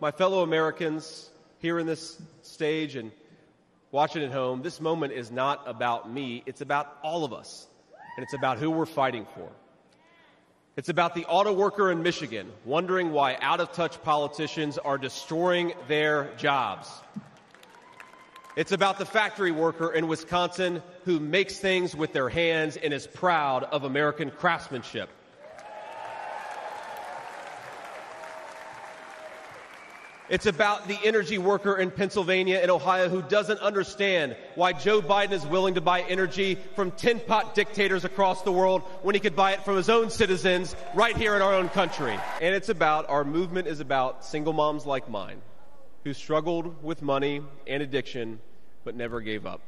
My fellow Americans here in this stage and watching at home, this moment is not about me. It's about all of us, and it's about who we're fighting for. It's about the auto worker in Michigan wondering why out-of-touch politicians are destroying their jobs. It's about the factory worker in Wisconsin who makes things with their hands and is proud of American craftsmanship. It's about the energy worker in Pennsylvania and Ohio who doesn't understand why Joe Biden is willing to buy energy from tin-pot dictators across the world when he could buy it from his own citizens right here in our own country. And it's about, our movement is about single moms like mine who struggled with money and addiction but never gave up.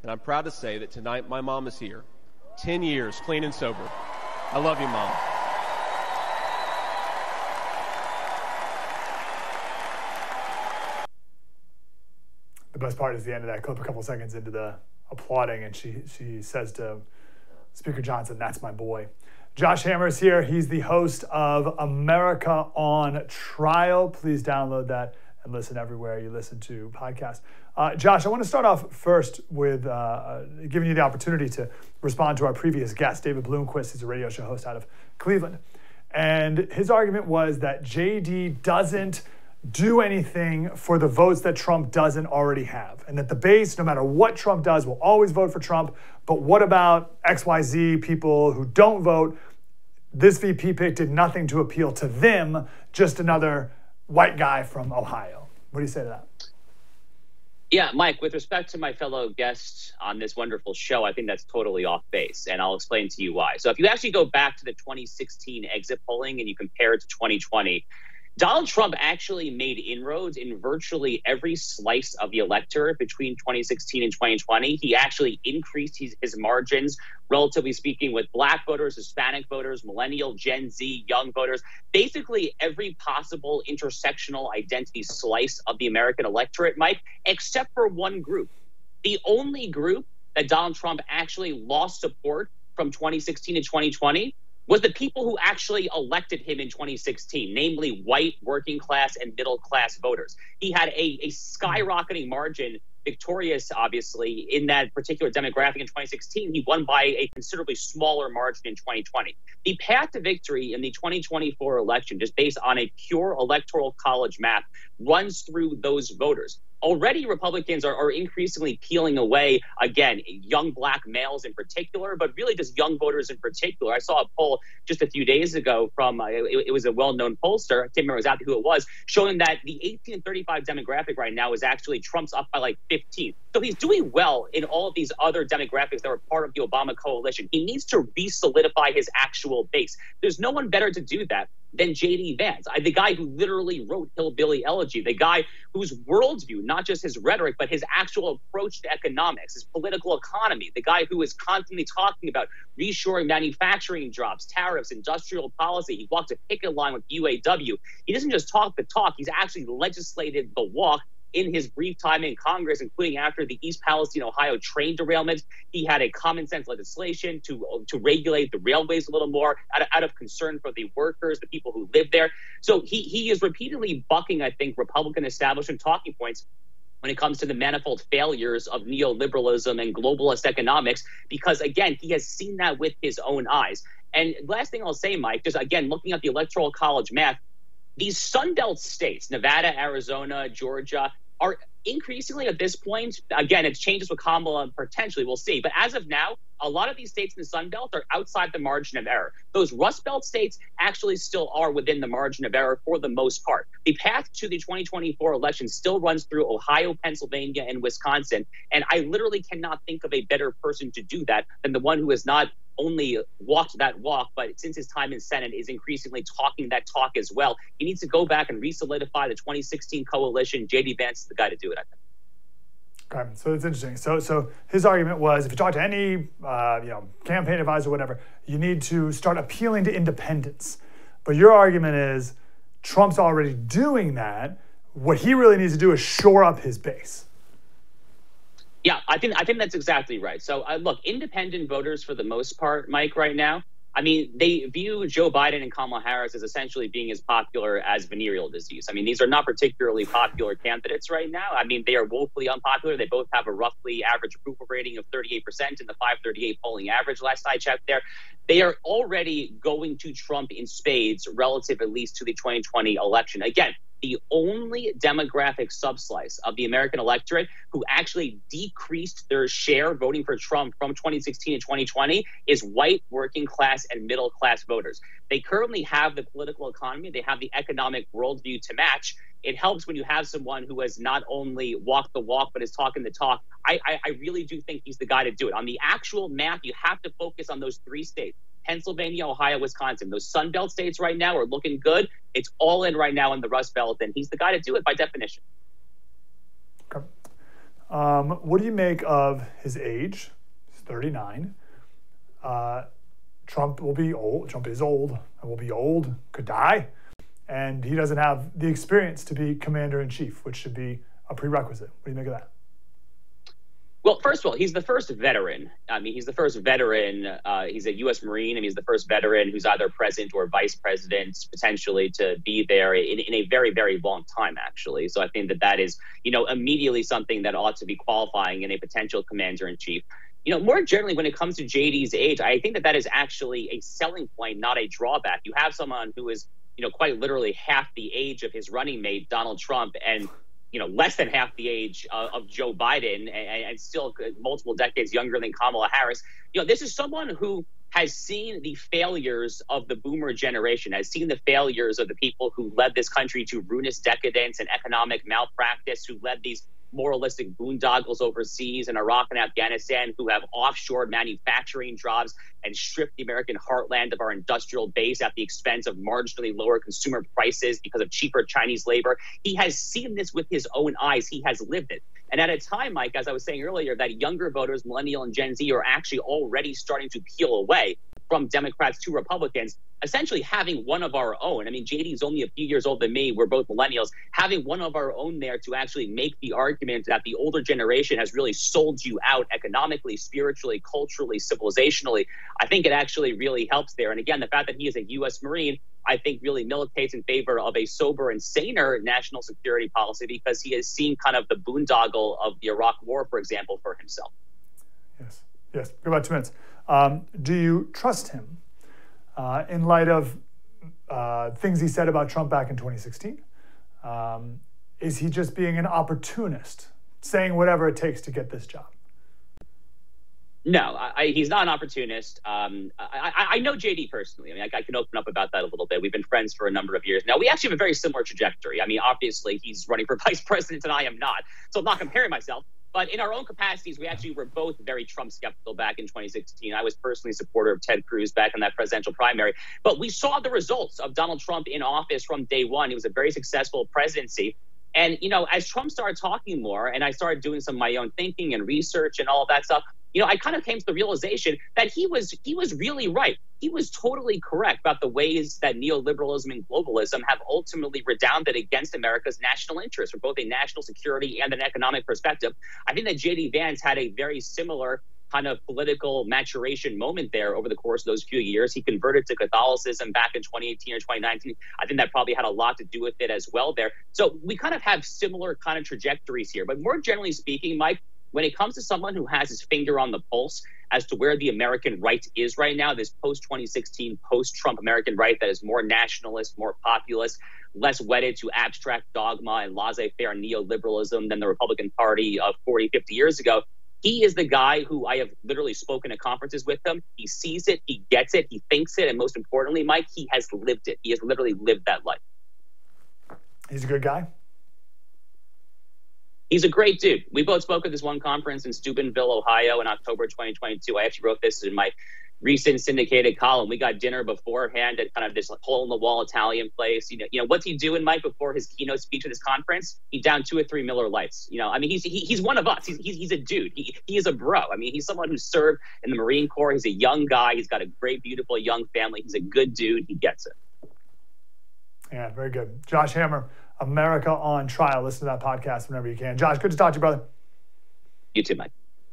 And I'm proud to say that tonight my mom is here, 10 years clean and sober. I love you, Mom. The best part is the end of that clip, a couple seconds into the applauding, and she says to Speaker Johnson, "That's my boy." Josh Hammer's here. He's the host of America on Trial. Please download that and listen everywhere you listen to podcasts. Josh, I want to start off first with giving you the opportunity to respond to our previous guest, David Bloomquist. He's a radio show host out of Cleveland. And his argument was that JD doesn't do anything for the votes that Trump doesn't already have, and that the base, no matter what Trump does, will always vote for Trump. But what about XYZ people who don't vote? This VP pick did nothing to appeal to them, just another white guy from Ohio. What do you say to that? Yeah, Mike, with respect to my fellow guests on this wonderful show, I think that's totally off base, and I'll explain to you why. So if you actually go back to the 2016 exit polling and you compare it to 2020, Donald Trump actually made inroads in virtually every slice of the electorate between 2016 and 2020. He actually increased his margins, relatively speaking, with Black voters, Hispanic voters, millennial, Gen Z, young voters, basically every possible intersectional identity slice of the American electorate, Mike, except for one group. The only group that Donald Trump actually lost support from 2016 to 2020 was the people who actually elected him in 2016, namely white, working class, and middle class voters. He had a skyrocketing margin, victorious, obviously, in that particular demographic in 2016. He won by a considerably smaller margin in 2020. The path to victory in the 2024 election, just based on a pure electoral college map, runs through those voters. Already, Republicans are increasingly peeling away, again, young Black males in particular, but really just young voters in particular. I saw a poll just a few days ago from, it was a well-known pollster, I can't remember exactly who it was, showing that the 18 and 35 demographic right now is actually Trump's up by like 15. So he's doing well in all of these other demographics that were part of the Obama coalition. He needs to re-solidify his actual base. There's no one better to do that than J.D. Vance, the guy who literally wrote Hillbilly Elegy, the guy whose worldview, not just his rhetoric, but his actual approach to economics, his political economy, the guy who is constantly talking about reshoring manufacturing jobs, tariffs, industrial policy. He walked a picket line with UAW. He doesn't just talk the talk, he's actually legislated the walk in his brief time in Congress, including after the East Palestine, Ohio train derailment. He had a common sense legislation to regulate the railways a little more out of concern for the workers, the people who live there. So he is repeatedly bucking, I think, Republican establishment talking points when it comes to the manifold failures of neoliberalism and globalist economics, because, again, he has seen that with his own eyes. And last thing I'll say, Mike, just, again, looking at the Electoral College math, these Sunbelt states, Nevada, Arizona, Georgia, are increasingly at this point, again, it changes with Kamala and potentially, we'll see. But as of now, a lot of these states in the Sun Belt are outside the margin of error. Those Rust Belt states actually still are within the margin of error for the most part. The path to the 2024 election still runs through Ohio, Pennsylvania, and Wisconsin. And I literally cannot think of a better person to do that than the one who has not only walked that walk, but since his time in Senate is increasingly talking that talk as well. He needs to go back and re-solidify the 2016 coalition. J.D. Vance is the guy to do it, I think. Okay, so it's interesting. So his argument was, if you talk to any campaign advisor, whatever, you need to start appealing to independents. But your argument is Trump's already doing that. What he really needs to do is shore up his base. Yeah, I think that's exactly right. So look, independent voters for the most part, Mike, right now, I mean, they view Joe Biden and Kamala Harris as essentially being as popular as venereal disease. I mean, these are not particularly popular candidates right now. I mean, they are woefully unpopular. They both have a roughly average approval rating of 38% in the 538 polling average last I checked there. They are already going to Trump in spades relative at least to the 2020 election. Again, the only demographic subslice of the American electorate who actually decreased their share voting for Trump from 2016 to 2020 is white, working class, and middle class voters. They currently have the political economy, they have the economic worldview to match. It helps when you have someone who has not only walked the walk, but is talking the talk. I really do think he's the guy to do it. On the actual math, you have to focus on those 3 states. Pennsylvania, Ohio, Wisconsin. Those Sun Belt states right now are looking good. It's all in right now in the Rust Belt, and he's the guy to do it by definition. Okay. What do you make of his age? He's 39. Trump will be old. Trump is old and will be old, could die. And he doesn't have the experience to be commander-in-chief, which should be a prerequisite. What do you make of that? Well, first of all, he's the first veteran. I mean, he's the first veteran. He's a U.S. Marine. I mean, he's the first veteran who's either president or vice president, potentially to be there in a very, very long time, actually. So I think that is, immediately something that ought to be qualifying in a potential commander-in-chief. More generally, when it comes to JD's age, I think that is actually a selling point, not a drawback. You have someone who is, quite literally half the age of his running mate, Donald Trump, and less than half the age of Joe Biden and still multiple decades younger than Kamala Harris. This is someone who has seen the failures of the boomer generation, has seen the failures of the people who led this country to ruinous decadence and economic malpractice, who led these moralistic boondoggles overseas in Iraq and Afghanistan, who have offshore manufacturing jobs and stripped the American heartland of our industrial base at the expense of marginally lower consumer prices because of cheaper Chinese labor. He has seen this with his own eyes. He has lived it. And at a time, Mike, as I was saying earlier, that younger voters, millennial and Gen Z, are actually already starting to peel away from Democrats to Republicans, essentially having one of our own. I mean, JD's only a few years older than me. We're both millennials. Having one of our own there to actually make the argument that the older generation has really sold you out economically, spiritually, culturally, civilizationally, I think it actually really helps there. And again, the fact that he is a U.S. Marine, I think really militates in favor of a sober and saner national security policy because he has seen kind of the boondoggle of the Iraq War, for example, for himself. Yes. Go about 2 minutes. Do you trust him in light of things he said about Trump back in 2016? Is he just being an opportunist, saying whatever it takes to get this job? No, he's not an opportunist. I know JD personally. I mean, I can open up about that a little bit. We've been friends for a number of years now. We actually have a very similar trajectory. I mean, obviously, he's running for vice president and I am not. So I'm not comparing myself. But in our own capacities, we actually were both very Trump skeptical back in 2016. I was personally a supporter of Ted Cruz back in that presidential primary. But we saw the results of Donald Trump in office from day one. It was a very successful presidency. And, as Trump started talking more and I started doing some of my own thinking and research and all of that stuff, I kind of came to the realization that he was really right. He was totally correct about the ways that neoliberalism and globalism have ultimately redounded against America's national interests from both a national security and an economic perspective. I think that J.D. Vance had a very similar kind of political maturation moment there over the course of those few years. He converted to Catholicism back in 2018 or 2019. I think that probably had a lot to do with it as well there. So we kind of have similar kind of trajectories here. But more generally speaking, Mike, when it comes to someone who has his finger on the pulse as to where the American right is right now, this post-2016, post-Trump American right that is more nationalist, more populist, less wedded to abstract dogma and laissez-faire neoliberalism than the Republican Party of 40, 50 years ago, he is the guy who I have literally spoken at conferences with him. He sees it, he gets it, he thinks it, and most importantly, Mike, he has lived it. He has literally lived that life. He's a good guy. He's a great dude. We both spoke at this one conference in Steubenville, Ohio in October 2022. I actually wrote this in my recent syndicated column. We got dinner beforehand at kind of this hole-in-the-wall Italian place. What's he doing, Mike, before his keynote speech at this conference? He downed 2 or 3 Miller Lights. I mean, he's one of us. He's a dude. He is a bro. I mean, he's someone who served in the Marine Corps. He's a young guy. He's got a great, beautiful young family. He's a good dude. He gets it. Yeah, very good. Josh Hammer, America on Trial. Listen to that podcast whenever you can. Josh, good to talk to you, brother. You too, Mike.